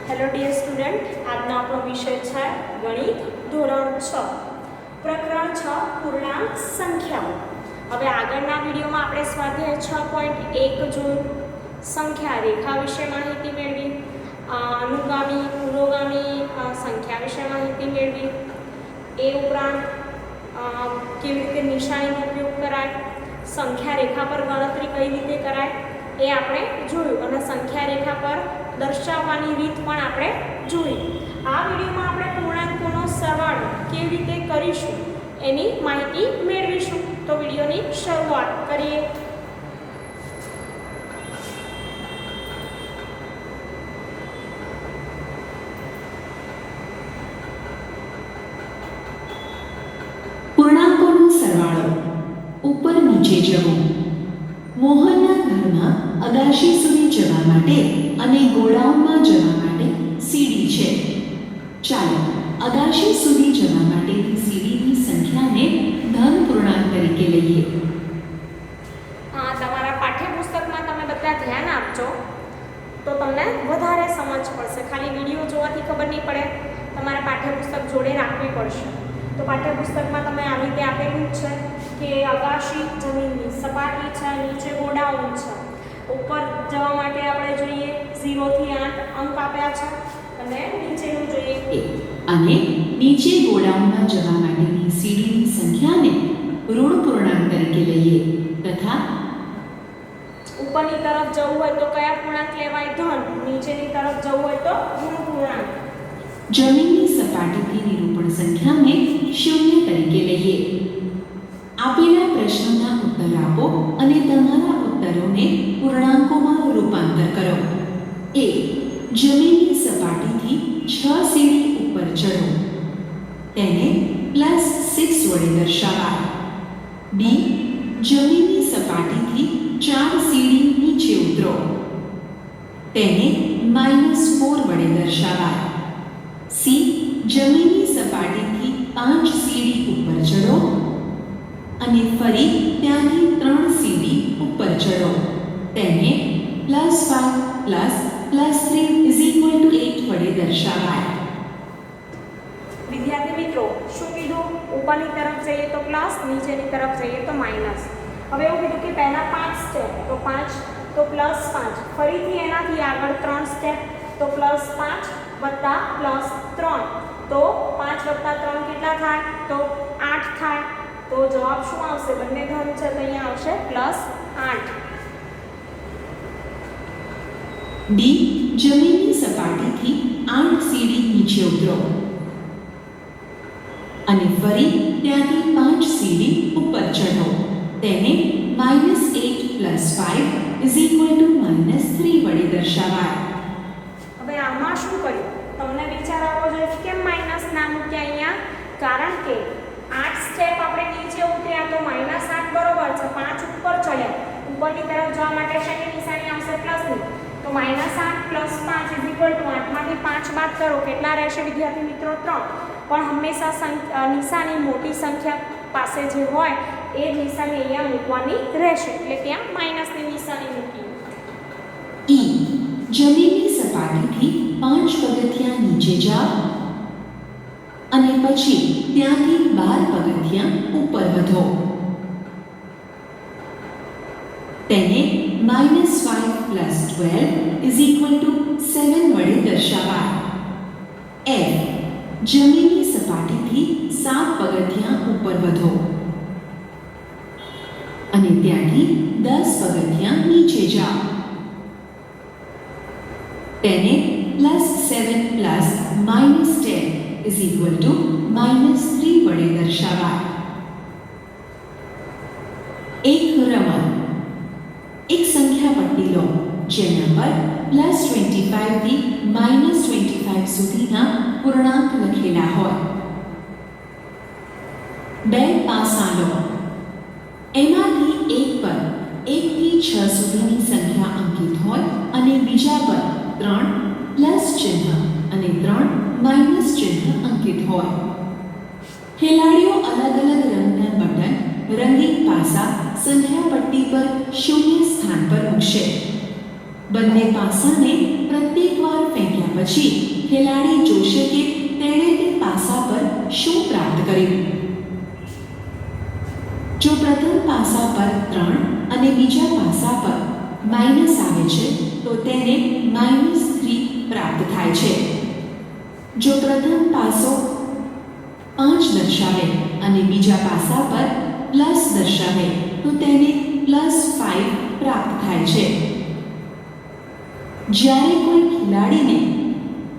Hello dear student, આજનો આપણો વિષય છે ગણિત ધોરણ 6 પ્રકરણ 6 પૂર્ણાંક સંખ્યાઓ. હવે આગળના વિડીયોમાં આપણે સ્વાધ્યાય 6.1 જોયું, સંખ્યા રેખા વિશે માહિતી મેળવી, અનુગામી પુરોગામી સંખ્યા વિશે માહિતી મેળવી. એ ઉપરાંત કેવી રીતે નિશાનીનો ઉપયોગ કરાય, સંખ્યા રેખા પર ગણતરી કઈ રીતે કરાય એ આપણે જોયું અને સંખ્યા રેખા પર દર્શાવવાની રીત પણ આપણે જોઈ. આ વિડીયોમાં આપણે પૂર્ણાંકોનો સરવાળો કેવી રીતે કરીશું એની માહિતી મેળવીશું. તો વિડીયોની શરૂઆત કરીએ. પૂર્ણાંકોનો સરવાળો. ઉપર નીચે જવું. મોહનના ઘરમાં અગાશી સુધી જવા માટે અને ગોડાઉનમાં જવા માટે સીડી છે. ચાલો અગાશી સુધી જવા માટેની સીડીની સંખ્યાને ધન પૂર્ણાંક તરીકે લઈએ. તમારા પાઠ્યપુસ્તકમાં તમે બધા ધ્યાન આપજો તો તમને વધારે સમજ પડશે. ખાલી વિડીયો જોવાથી ખબર નહીં પડે, તમારે પાઠ્યપુસ્તક જોડે રાખવી પડશે. તો પાઠ્યપુસ્તકમાં તમે આવી રીતે આપેલું છે કે અગાશી જમીનની સપાટી છે, નીચે ગોડાઉન છે. ઉપર જવા માટે આપણે જોઈએ 0 થી 8 અંક આપ્યા છે અને નીચેનું જોઈએ અને નીચે ગોડાઉનમાં જવા માટેની સીડીની સંખ્યાને ઋણ પૂર્ણાંક તરીકે લઈએ તથા ઉપરની તરફ જવું હોય તો કયા પૂર્ણાંક લેવાય? ધન. નીચેની તરફ જવું હોય તો ઋણ પૂર્ણાંક. જમીનની સપાટીથી નિરૂપણ સંખ્યાને 0 તરીકે લઈએ. આપેલા પ્રશ્નોના ઉત્તર આપો અને તમારા ઉત્તરોને પૂર્ણાંકોમાં રૂપાંતર કરો. એ. જમીનની સપાટીથી 6 સીડી ઉપર ચઢો, તેને +6 વડે દર્શાવાય. બી. જમીનની સપાટીથી 4 સીડી નીચે ઉતરો, તેને -4 વડે દર્શાવાય. સી. જમીનની સપાટીથી 5 સીડી ઉપર ચઢો અને ફરી ત્યાંથી 3 સીડી ઉપર ચઢો, તેને +5 +3 8 વડે દર્શાવાય. વિદ્યાર્થી મિત્રો, શું કીધું? ઉપરની તરફ જઈએ તો પ્લસ, નીચેની તરફ જઈએ તો માઇનસ. હવે એવું કીધું કે પહેલા 5 સ્ટેપ, તો 5 તો +5, ફરીથી એનાથી આગળ 3 સ્ટેપ, તો +5 વત્તા +3, તો 5 વત્તા 3 કેટલા થાય? તો 8 થાય. તો જવાબ શું આવશે? બંને ધન છે તો અહીંયા આવશે +8. ડી. જમીનની સપાટીથી 8 સીડી નીચે ઉતરો અને ફરી ત્યાંથી 5 સીડી ઉપર ચઢો, તેને -8 + 5 -3 વડે દર્શાવાય. હવે આમાં શું કર્યું? તમને વિચાર આવવો જોઈએ કે કેમ માઇનસ ના મૂક્યા અહીંયા? કારણ કે 8 સ્ટેપ આપણે નીચે ઉતર્યા તો -8 બરોબર છે, 5 ઉપર ચડ્યા. ઉપરની તરફ જવા માટે શેની નિશાની આવશે? પ્લસની. તો -8 + 5 8 માંથી 5 બાદ કરો, કેટલા રહેશે વિદ્યાર્થી મિત્રો? 3. પણ હંમેશા નિશાની મોટી સંખ્યા પાસે જે હોય એ નિશાની અહીંયા મૂકવાની રહેશે, એટલે ત્યાં માઇનસની નિશાની મૂકી. ઈ. જમીનની સપાટીથી 5 પગથિયાં નીચે જાઓ અને પછી ત્યાંથી 12 પગથિયાં ઉપર વધો, તેને -5 + 12 7 વડે દર્શાવાય. એફ. જમીનની સપાટીથી 7 પગથિયાં ઉપર વધો અને ત્યાંથી 10 પગથિયાં નીચે જાઓ, તેને +7 + -10 -3 વડે દર્શાવાય. એક રમત. એક સંખ્યા પટ્ટી લો જેના પર +25 થી -25 સુધીના પૂર્ણાંક લખેલા હોય. 2 પાસા લો, એમાંથી એક પર 1 થી 6 સુધીની સંખ્યા અંકિત હોય અને બીજા પર 3 પ્લસ ચિહ્ન અને 3 માઇનસ ચિહ્ન અંકિત હોય. ખેલાડીઓ અલગ અલગ રંગના બટન રંગીન પાસા સંખ્યા પટ્ટી પર 0 સ્થાન પર મૂકશે. બંને પાસાને પ્રત્યેકવાર ફેંક્યા પછી ખેલાડી જોશે કે તેણે તે પાસા પર શું પ્રાપ્ત કર્યું. જો પ્રથમ પાસા પર 3 અને બીજા પાસા પર માઇનસ આવે છે તો તેને -3 પ્રાપ્ત થાય છે. જો પ્રથમ પાસો 5 દર્શાવે અને બીજા પાસા પર પ્લસ દર્શાવે તો તેને +5 પ્રાપ્ત થાય છે. જ્યારે કોઈ ખેલાડીને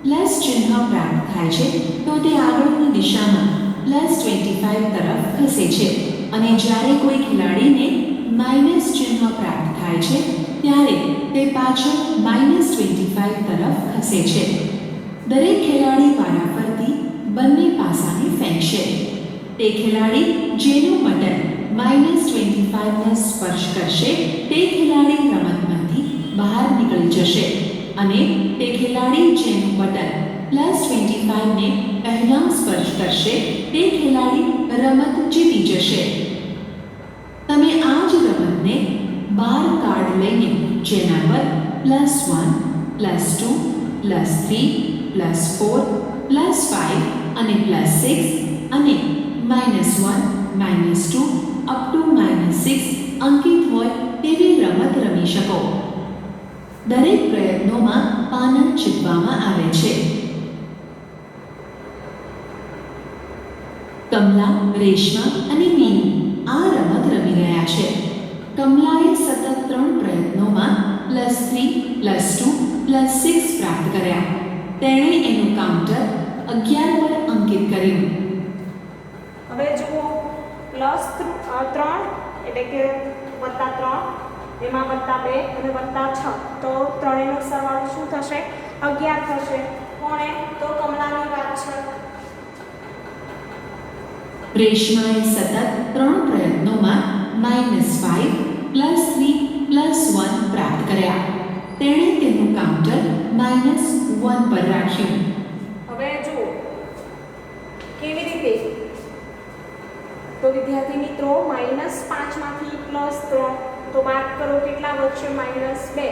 પ્લસ ચિહ્ન પ્રાપ્ત થાય છે તો તે આગળની દિશામાં +25 તરફ ખસે છે અને જ્યારે કોઈ ખેલાડીને માઇનસ ચિહ્ન પ્રાપ્ત થાય છે ત્યારે તે પાછળ -25 તરફ ખસે છે. દરેક ખેલાડી વારાફરતી બંને પાસાને ફેંકશે. તે ખેલાડી જેનું બટન -25ને સ્પર્શ કરશે તે ખેલાડી રમતમાંથી બહાર નીકળી જશે અને તે ખેલાડી જેનું બટન +25ને પહેલા સ્પર્શ કરશે તે ખેલાડી રમત જીતી જશે. તમે આ જ રમતને 12 કાર્ડ લઈને જેના પર +1, +2, +3, +4, +5 અને +6 અને -1, -2 અપ ટુ -6 અંકિત હોય તેવી રમત રમી શકો. દરેક પ્રયત્નોમાં પાના ચીપવામાં આવે છે. કમલા, રેશમા અને મીનુ આ રમત રમી રહ્યા છે. કમલાએ સતત 3 પ્રયત્નોમાં +3, +2, +6 પ્રાપ્ત કર્યા. તેણે એનું કાઉન્ટર 11 પર અંકિત કર્યું. હવે જુઓ +3 એટલે કે +3 એમાં +2 અને +6 તો ત્રણેયનો સરવાળો શું થશે? 11 થશે. કોણે? તો કમલાની વાત છે. રેશમાએ સતત 3 પ્રયત્નોમાં -5, +3, +1 પ્રાપ્ત કર્યા. તેણે તેનું કાઉન્ટર -1 પર રાખ્યું. હવે જુઓ કેવી રીતે? તો વિદ્યાર્થી મિત્રો -5 માંથી +3 તો બાદ કરો કેટલા વધશે? -2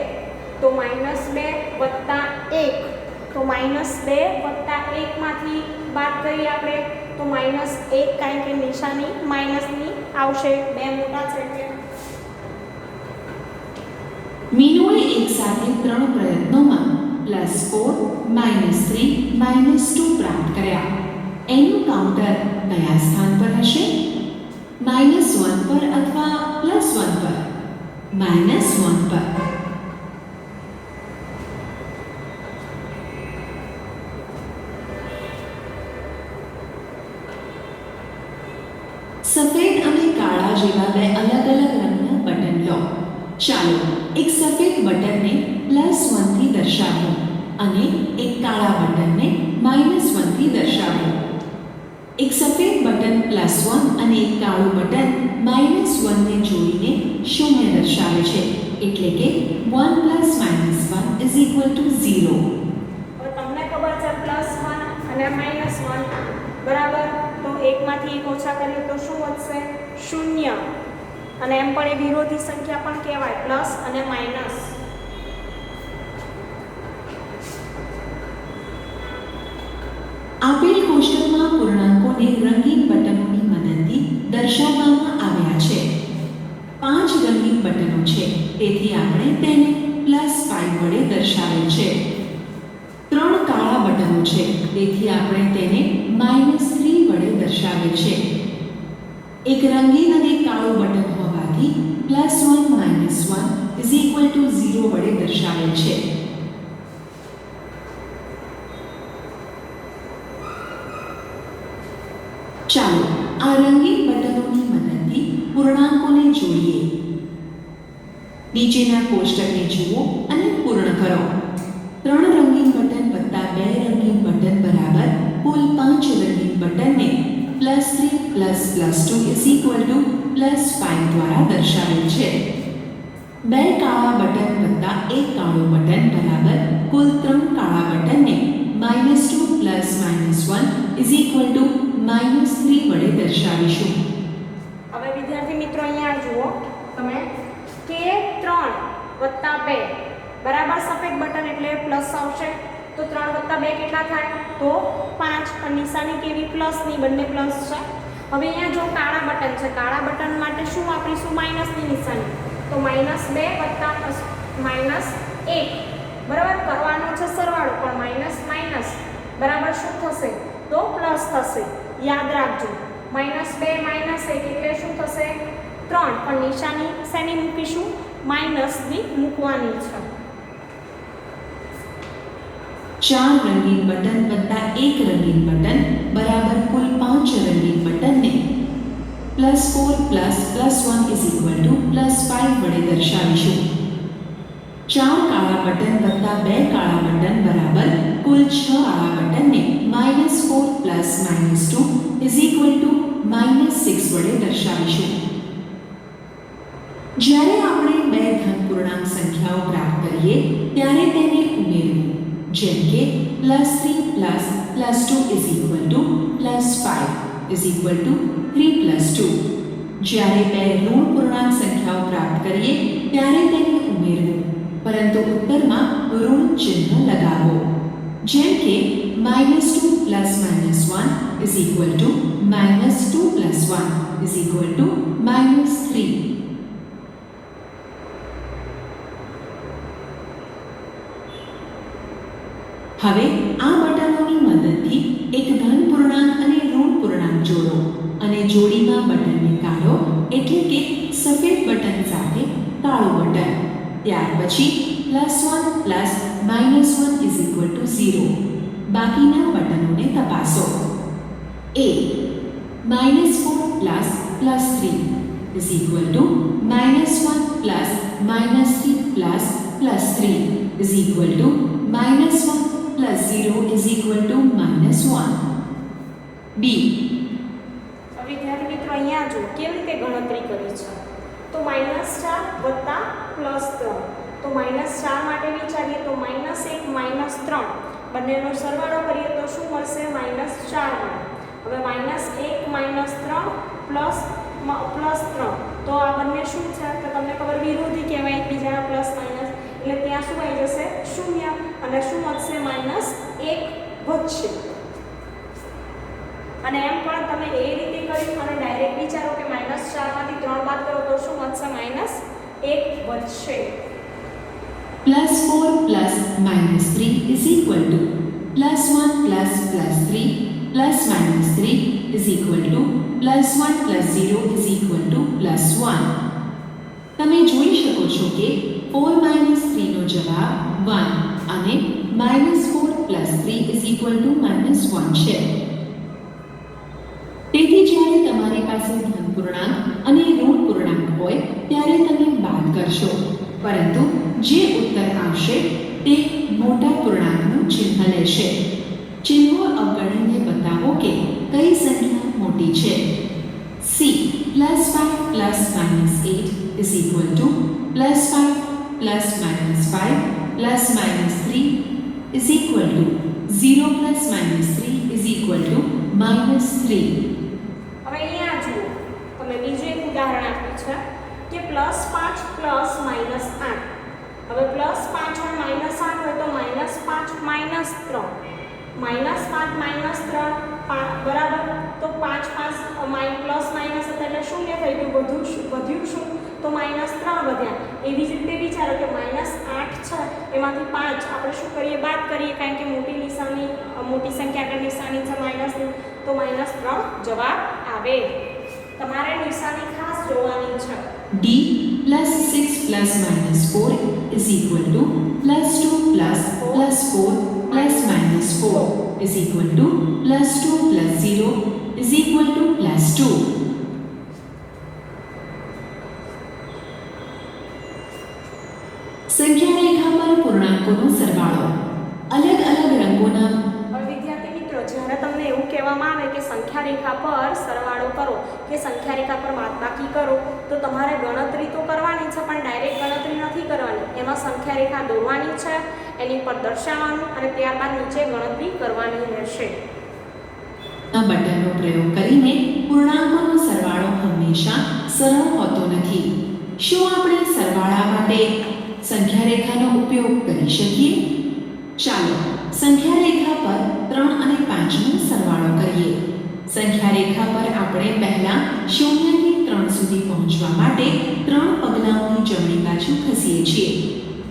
તો -2 વત્તા 1 તો -2 વત્તા 1 માંથી બાદ કરીએ આપણે તો -1 કારણ કે નિશાની માઇનસની આવશે. 2 મોટા છે એટલે મીનુએ એક સાથે 3 પ્રયત્નોમાં +4, -3, -2 પ્રાપ્ત કર્યા. એનું કાઉન્ટર કયા સ્થાન પર હશે? -1 પર અથવા +1 પર? -1 પર. સફેદ અને કાળા જેવા 2 અલગ અલગ રંગના બટન લો. ચાલો એક સફેદ બટનને +1 થી દર્શાવો અને એક કાળા બટનને -1 થી દર્શાવો. એક સફેદ બટન +1 અને એક કાળું બટન -1 ને જોડીને 0 દર્શાવે છે એટલે કે 1 + -1 = 0. હવે તમને ખબર છે +1 અને -1 બરાબર. તો 1 માંથી 1 ઓછા કરીએ તો શું વધશે? 0. અને એમ પણ એ વિરોધી સંખ્યા પણ કહેવાય પ્લસ અને માઇનસ. આપેલ કોષ્ટકમાં પૂર્ણાંકોને રંગીન બટનોની મદદથી દર્શાવવામાં આવ્યા છે. 5 રંગીન બટનો છે તેથી આપણે તેને +5 વડે દર્શાવેલ છે. 3 કાળા બટનો છે તેથી આપણે તેને -3 વડે દર્શાવેલ છે. એક રંગીન અને કાળું બટન હોવાથી +1 -1 = 0 વડે દર્શાવેલ છે. ચાલો આ રંગીન બટનોની મદદથી પૂર્ણાંકોને જોડીએ. નીચેના કોષ્ટકને જુઓ અને પૂર્ણ કરો. 3 રંગીન બટન વત્તા 2 રંગીન બટન બરાબર કુલ 5 રંગીન બટનને +3 + +2 = +5 દ્વારા દર્શાવેલ છે. 2 કાળા બટન વત્તા 1 કાળું બટન બરાબર કુલ 3 કાળા બટનને -2 + -1 = -3 વડે દર્શાવીશું. હવે વિદ્યાર્થી મિત્રો અહીંયા જુઓ તમે કે 3 + 2 બરાબર. સફેદ બટન એટલે પ્લસ આવશે, તો 3 + 2 કેટલા થાય? તો 5. પણ નિશાની કેવી? પ્લસની, બંને પ્લસ છે. હવે અહીંયા જો કાળા બટન છે, કાળા બટન માટે શું વાપરીશું? માઇનસની નિશાની. તો -2 + -1 બરાબર. કરવાનો છે સરવાળો, પણ માઇનસ માઇનસ બરાબર શું થશે? તો પ્લસ થશે. યાદ રાખજો, -2 - 1 એટલે શું થશે? 3. પણ નિશાની શેની મૂકીશું? માઇનસની મૂકવાની છે. 4 રંગીન બટન વત્તા 1 રંગીન બટન બરાબર કુલ 5 રંગીન બટનને +4 + +1 +5 વડે દર્શાવીશું. 4 કાળા બટન વત્તા 2 કાળા બટન બરાબર કુલ 6 આડા બટનને -4 + -2 -6 વડે દર્શાવીશું. જ્યારે આપણે બે ધન પૂર્ણાંક સંખ્યાઓ પ્રાપ્ત કરીએ ત્યારે તેને ઉમેરવું. જેમ કે +3 + +2 +5 3 + 2. જ્યારે બે ઋણ પૂર્ણાંક સંખ્યાઓ પ્રાપ્ત કરીએ ત્યારે તેને ઉમેરવું, પરંતુ ઉત્તરમાં ઋણ ચિહ્ન લગાવો. જેમ કે -2 + -1 = -2 + 1 = -3. હવે આ બટનોની મદદથી એક ધન પૂર્ણાંક અને ઋણ પૂર્ણાંક જોડો અને જોડીમાં બટનને કાઢો, એટલે કે સફેદ બટન સાથે કાળું બટન. ત્યાર પછી +1 + -1 = 0. બાકીના બટનોને તપાસો. A -4 + +3 = -1 + -3 + +3 = -1 + 0 = -1. B. વિદ્યાર્થી મિત્રો અહીંયા જો કેવી રીતે ગણતરી કરી છે. તો -4 વત્તા +3. તો -4 માટે વિચારીએ તો -1 - 3 બંનેનો સરવાળો કરીએ તો શું મળશે? -4 મળે. હવે -1 - 3 +3, તો આ બંને શું છે? તો તમને ખબર વિરોધી કહેવાય એકબીજાના પ્લસ માઇનસ, એટલે ત્યાં શું આવી જશે? 0. અને શું વધશે? -1 વધશે. અને એમ પણ તમે એ રીતે કર્યું અને ડાયરેક્ટ વિચારો કે -4 માંથી 3 બાદ કરો તો શું વધશે? -1 વધશે. +4 + -3 = +1 + +3 + -3 +1 + 0 = +1. તમે જોઈ શકો છો કે 4 - 3 નો જવાબ 1 અને -4 + 3 -1 છે. તેથી જ્યારે તમારી પાસે ધન પૂર્ણાંક અને ઋણ પૂર્ણાંક હોય ત્યારે તમે બાદ કરશો, પરંતુ જે ઉત્તર આવશે તે મોટા પૂર્ણાંકનું ચિહ્ન લેશે. ચિહ્નો અવગણીને બતાવો કે કઈ સંખ્યા મોટી છે. C +5 + -8 = +5 + -5 + -3 0 + -3 -3. હવે અહીંયા જુઓ, તમે બીજું એક ઉદાહરણ આપ્યું છે કે +5 + -8. હવે +5 અને -8 હોય તો -5 - 3. -5 - 3 બરાબર, તો 5 પ્લસ માઇનસ એટલે શૂન્ય થઈ ગયું, વધ્યું શું? તો -3 વધ્યા. એવી જ રીતે વિચારો કે -8 છે એમાંથી 5 આપણે શું કરીએ? બાદ કરીએ, કારણ કે મોટી નિશાની, મોટી સંખ્યા આગળ નિશાની છે માઇનસની, તો -3 જવાબ આવે. તમારે નિશાની ખાસ જોવાની છે. D +6 + -4 = +2 + +4 + -4 +2 + 0 +2. સંખ્યા રેખા પર પૂર્ણાંકોનો સરવાળો. અલગ અલગ રંગોના. હવે વિદ્યાર્થી મિત્રો, જ્યારે તમને એવું કહેવામાં આવે કે સંખ્યા રેખા પર સરવાળો કરો કે સંખ્યા રેખા પર બાદબાકી કરો, તો તમારે ગણતરી તો કરવાની છે, પણ ડાયરેક્ટ ગણતરી નથી કરવાની. એમાં સંખ્યા રેખા દોરવાની છે, એની પર દર્શાવવાનું અને ત્યારબાદ નીચે ગણતરી કરવાની રહેશે. આ બટનનો પ્રયોગ કરીને પૂર્ણાંકોનો સરવાળો હંમેશા સરળ હોતો નથી. શું આપણે સરવાળા માટે સંખ્યા રેખાનો ઉપયોગ કરી શકીએ? ચાલો સંખ્યા રેખા પર 3 અને 5નો સરવાળો કરીએ. સંખ્યા રેખા પર આપણે પહેલા 0 થી 3 સુધી પહોંચવા માટે 3 પગલાઓની જમણી બાજુ ખસીએ છીએ.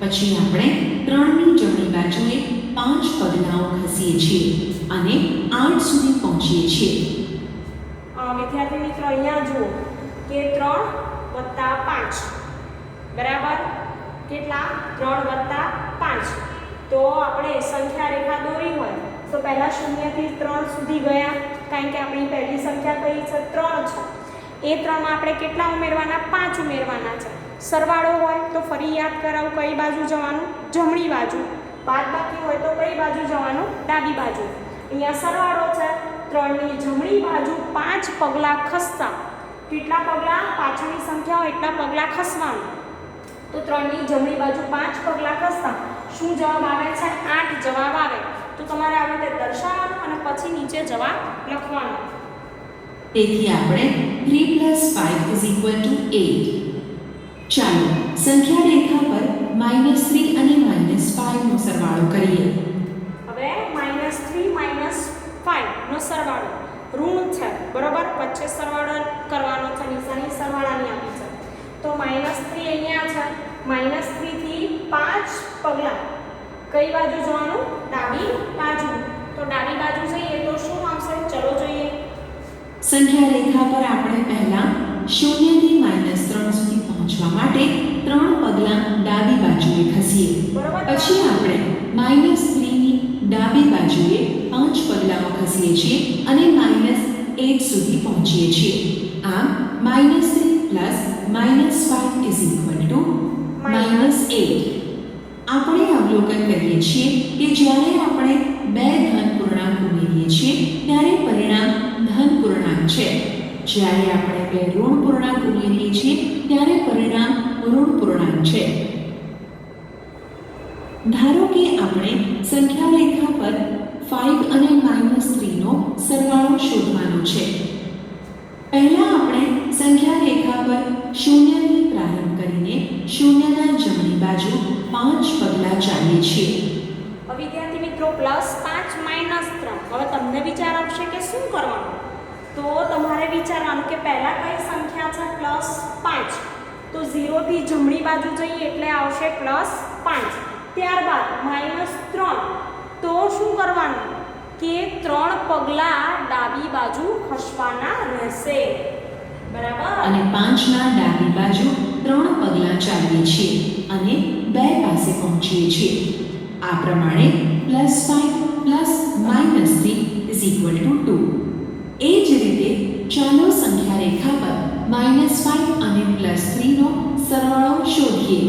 પછી આપણે 3ની જમણી બાજુએ 5 પગલાઓ ખસીએ છીએ અને 8 સુધી પહોંચીએ છીએ. વિદ્યાર્થી મિત્રો અહીંયા જુઓ કે 3 વત્તા 5 બરાબર કેટલા? 3 વત્તા 5. તો આપણે સંખ્યા રેખા દોરી હોય તો પહેલા 0 થી 3 સુધી ગયા, કારણ કે આપણી પહેલી સંખ્યા કઈ છે? 3 છે. એ 3માં આપણે કેટલા ઉમેરવાના? 5 ઉમેરવાના છે. સરવાળો હોય તો ફરી યાદ કરાવું, કઈ બાજુ જવાનું? જમણી બાજુ. બાદબાકી હોય તો કઈ બાજુ જવાનું? ડાબી બાજુ. અહીંયા સરવાળો છે, 3ની જમણી બાજુ 5 પગલાં ખસતા. કેટલા પગલાં? પાછળની સંખ્યા હોય એટલા પગલાં ખસવાનું. તો 3ની જમણી બાજુ 5 પગલાં ખસતા શું જવાબ આવે છે? 8 જવાબ આવે. તો તમારે આવી રીતે દર્શાવવાનું અને પછી નીચે જવાબ લખવાનો. તેથી આપણે 3 + 5 = 8. ચાલો સંખ્યા રેખા પર -3 અને -5 નો સરવાળો કરીએ. હવે -3 - 5 નો સરવાળો ઋણ છે, બરોબર? વચ્ચે સરવાળો કરવાનો છે, નિશાની સરવાળાની આપી છે. તો -3 અહીંયા છે. -3 થી 5 પગલાં કઈ બાજુ જવાનું? ડાબી બાજુ. તો ડાબી બાજુ જઈએ તો શું આવશે? ચલો જોઈએ. સંખ્યા રેખા પર આપણે પહેલા 0 થી -3 સુધી પહોંચવા માટે 3 પગલાં ડાબી બાજુએ ખસીએ. બરોબર. પછી આપણે -3ની ડાબી બાજુએ 5 પગલાઓ ખસીએ છીએ અને -8 સુધી પહોંચીએ છીએ. આમ -3 + -5 = -8. આપણે અવલોકન કરીએ છીએ કે જ્યારે આપણે બે ધન પૂર્ણાંક ઉમેરીએ છીએ ત્યારે પરિણામ ધન પૂર્ણાંક છે. જ્યારે આપણે બે ઋણ પૂર્ણાંક ઉમેરીએ છીએ ત્યારે પરિણામ ઋણ પૂર્ણાંક છે. ધારો કે આપણે સંખ્યા રેખા પર 5 અને -3 નો સરવાળો શોધવાનો છે. પહેલા આપણે સંખ્યા રેખા પર 0 થી પ્રારંભ કરીને 0ના જમણી બાજુ 5 પગલાં ચાલીએ છીએ. વિદ્યાર્થી મિત્રો +5 - 3. હવે તમને વિચાર આવશે કે શું કરવાનું? તો તમારે વિચારવાનું કે પહેલા કઈ સંખ્યા છે? +5. તો 0 થી જમણી બાજુ જઈએ એટલે આવશે +5. ત્યારબાદ -3. તો શું કરવાનું? કે 3 પગલાં ડાબી બાજુ ખસવાના રહેશે, બરાબર? અને 5ના ડાબી બાજુ 3 પગલાં ચાલીએ છીએ અને 2 પાસે પહોંચીએ છીએ. આ પ્રમાણે +5 + -3 = 2. એ જ રીતે ચાલો સંખ્યા રેખા પર -5 અને +3 નો સરવાળો શોધીએ.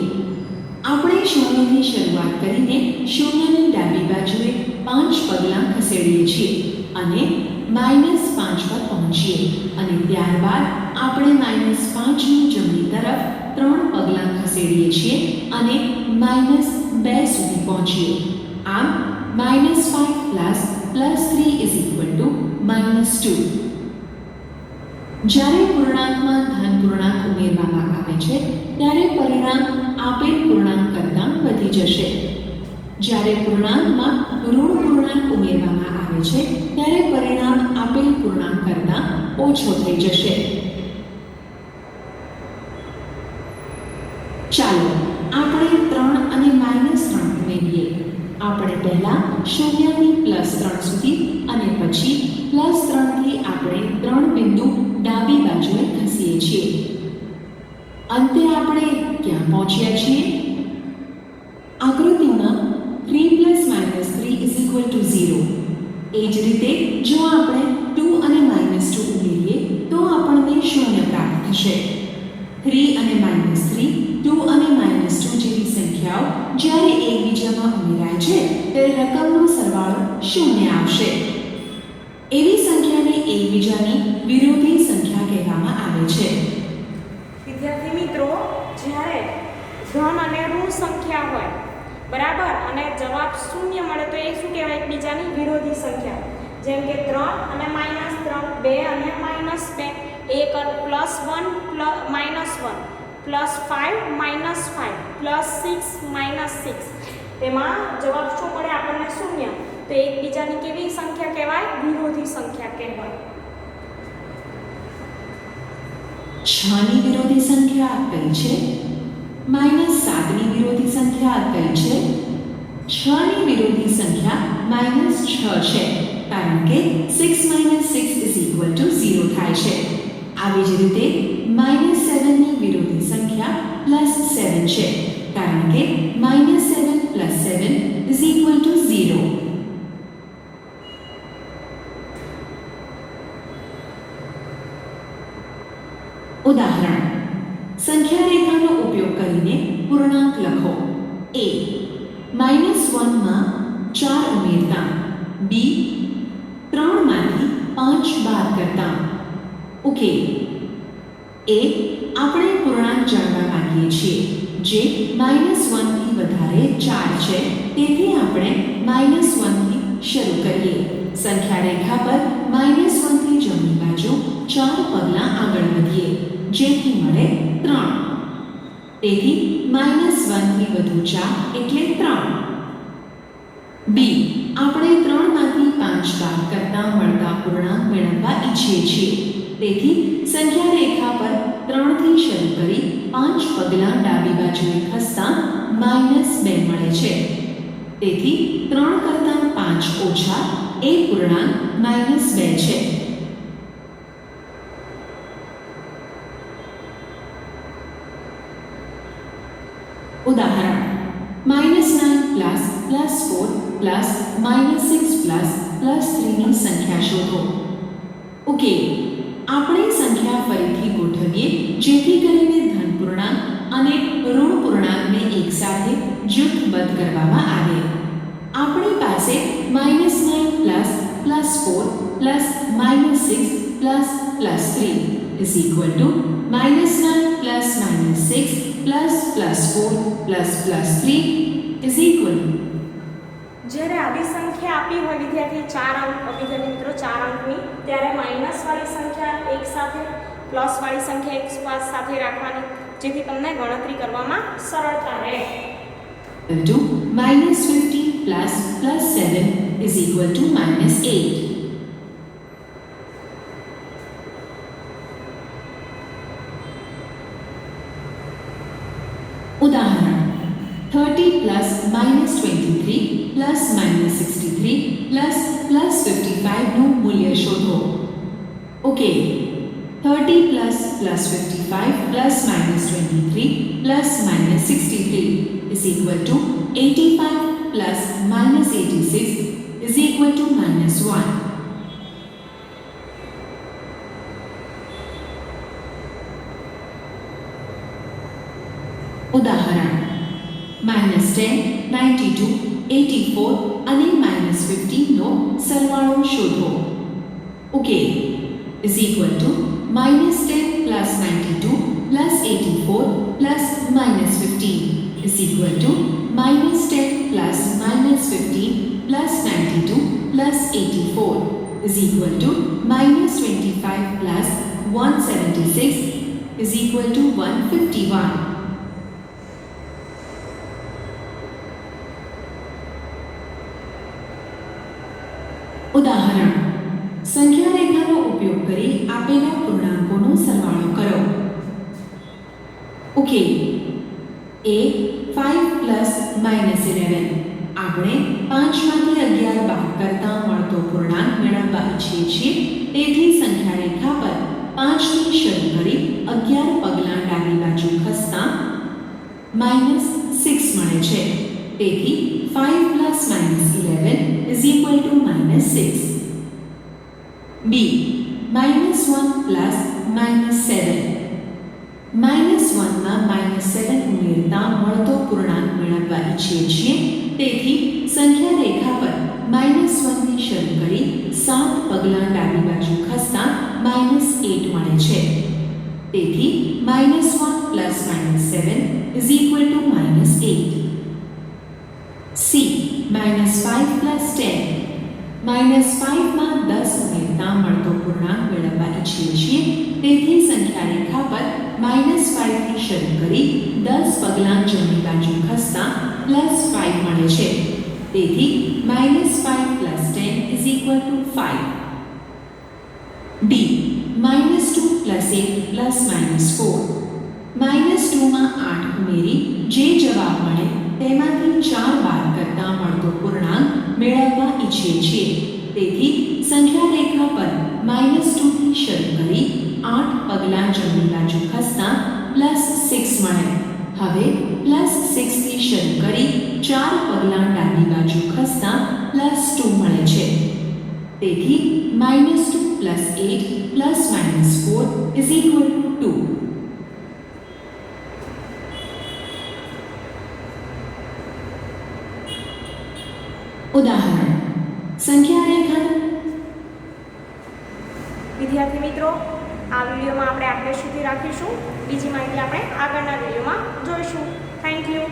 આપણે 0 થી શરૂઆત કરીને 0ની ડાબી બાજુએ 5 પગલાં ખસેડીએ છીએ અને -5 પર પહોંચીએ અને ત્યારબાદ આપણે -5ની જમણી તરફ 3 પગલાં ખસેડીએ છીએ અને -2 સુધી પહોંચીએ. આમ -5 + +3 = -2. જ્યારે પૂર્ણાંકમાં ધન પૂર્ણાંક ઉમેરવામાં આવે છે ત્યારે પરિણામ આપેલ પૂર્ણાંક કરતાં વધી જશે. જ્યારે પૂર્ણાંકમાં ઋણ પૂર્ણાંક ઉમેરવામાં આવે છે ત્યારે પરિણામ આપેલ પૂર્ણાંક કરતાં ઓછો થઈ જશે. ચાલો આપણે 3 અને -3 ઉમેરીએ. આપણે પહેલા 0 થી +3 સુધી અને પછી +3 થી આપણે 3 બિંદુ ડાબી બાજુએ ખસીએ છીએ. અંતે આપણે ક્યાં પહોંચ્યા છીએ? આકૃતિમાં 3 + -3 = 0. એ જ રીતે જો આપણે 2 અને -2 ઉમેરીએ તો આપણને 0 પ્રાપ્ત થશે. 3 અને -3, 2 અને -2 જેવી સંખ્યાઓ જ્યારે એકબીજામાં ઉમેરાય છે ત્યારે રકમનો સરવાળો 0 આવશે. એવી સંખ્યાને એકબીજાની વિરોધી સંખ્યા કહેવામાં આવે છે. વિદ્યાર્થી મિત્રો, જ્યારે ધન અને ઋણ સંખ્યા હોય, બરાબર, અને જવાબ 0 મળે તો એ શું કહેવાય? એકબીજાની વિરોધી સંખ્યા. જેમ કે 3 અને -3, 2 અને -2, 1 +1 -1, +5 -5 +6 -6 તેમાં જવાબ શું મળે આપણને શૂન્ય. તો એકબીજાની કેવી સંખ્યા કહેવાય? વિરોધી સંખ્યા કહેવાય. 6 ની વિરોધી સંખ્યા કઈ છે? -7 ની વિરોધી સંખ્યા કઈ છે? 6 ની વિરોધી સંખ્યા -6 છે, કારણ કે 6 - 6 = 0 થાય છે. આવી જ રીતે -7 ની વિરોધી સંખ્યા +7 છે, કારણ કે -7 + 7 = 0. ઉદાહરણ: સંખ્યા રેખાનો ઉપયોગ કરીને પૂર્ણાંક લખો. a -1 માં 4 ઉમેરતા, b 3 માંથી 5 બાદ કરતા. ઉકેલ: a આપણે પૂર્ણાંક જાણવા માંગીએ છીએ જે -1 થી વધારે 4 છે, તેથી આપણે -1 થી શરૂ કરીએ. સંખ્યા રેખા પર -1 થી જમણી બાજુ 4 પગલાં આગળ વધીએ, જેથી મળે 3. તેથી -1 થી વધુ 4 એટલે 3. b આપણે 3 માંથી 5 બાદ કરતા મળતા પૂર્ણાંક મેળવવા ઈચ્છીએ છીએ, તેથી સંખ્યા રેખા પર 3 થી શરૂ કરી 5 પગલાં ડાબી બાજુએ ખસતા -2 મળે છે. તેથી 3 કરતાં 5 ઓછા એ પૂર્ણાંક -2 છે. ઉદાહરણ: -9 +4 -6 +3 ની સંખ્યા શોધો. ઉકેલ: આપણે સંખ્યા ફરીથી ગોઠવીએ જેથી કરીને ધન પૂર્ણાંક અને ઋણ પૂર્ણાંકને એકસાથે જૂથબદ્ધ કરવામાં આવે. આપણી પાસે -9 +4 +6 +3 = -9 + -6 +4 +3 જ્યારે આવી સંખ્યા આપી હોય વિદ્યાર્થી 4 અંક, વિદ્યાર્થી મિત્રો 4 અંકની, ત્યારે માઇનસવાળી સંખ્યા એક સાથે, પ્લસવાળી સંખ્યા એક સાથે રાખવાની, જેથી તમને ગણતરી કરવામાં સરળતા રહે. -50 + +7 = -8. ઉદાહરણ: 30 + -23 + -63 +55 નું મૂલ્ય શોધો. ઉકેલ: 30 + +55 + -23 + -63 = 85 + -86 = -1. ઉદાહરણ: -10, 92, 84 અને -15 નો સરવાળો શોધો. ઉકેલ: -10 + 92 + 84 + -15 = -10 + -15 + 92 + 84 -25 + 176 = 151. ઉદાહરણ: સંખ્યા રેખાનો ઉપયોગ કરી આપેલા પૂર્ણાંકોનો સરવાળો કરો. ઉકેલ: a 5 + -11 આપણે 5 માંથી 11 બાદ કરતા મળતો પૂર્ણાંક મેળવવા ઈચ્છીએ છીએ, તેથી સંખ્યા રેખા પર 5 થી શરૂ કરી 11 પગલાં ડાબી બાજુ ખસતા -6 મળે છે. તેથી 5 + -11 = -6. b -1 + -7 -1 માં -7 ઉમેરતા મળતો પૂર્ણાંક મેળવવા ઈચ્છીએ છીએ, તેથી સંખ્યા રેખા પર -1 થી શરૂ કરી 7 પગલાં ડાબી બાજુ ખસતા -8 મળે છે. તેથી -1 + -7 = -8. c -5 + 10 -5 માં 10 ઉમેરતા મળતો પૂર્ણાંક મેળવવા ઈચ્છીએ છીએ, તેથી સંખ્યા રેખા પર -5 થી શરૂ કરી 10 પગલાં જમણી બાજુ ખસતા +5 મળે છે. તેથી -5 + 10 = 5. ડી -2 + 1 ± 4. -2 માં 8 ઉમેરી જે જવાબ મળે તેમાંથી 4 બાદ કરતાં મળતો પૂર્ણાંક મેળવવા ઈચ્છીએ છીએ. તેથી સંખ્યા રેખા પર -2 થી શરૂ કરી 8 પગલાં જમણી બાજુ ખસતા +6 મળે. હવે +6 થી શરૂ કરી 4 પગલાં ડાબી બાજુ ખસતા +2 મળે છે. તેથી -2 + 8 ± 4 = 2. ઉદાહરણ સંખ્યા રેખાનું વિદ્યાર્થી મિત્રો, આ વિડીયોમાં આપણે આટલે સુધી રાખીશું. બીજી માહિતી આપણે આગળના વિડીયોમાં જોઈશું. Thank you.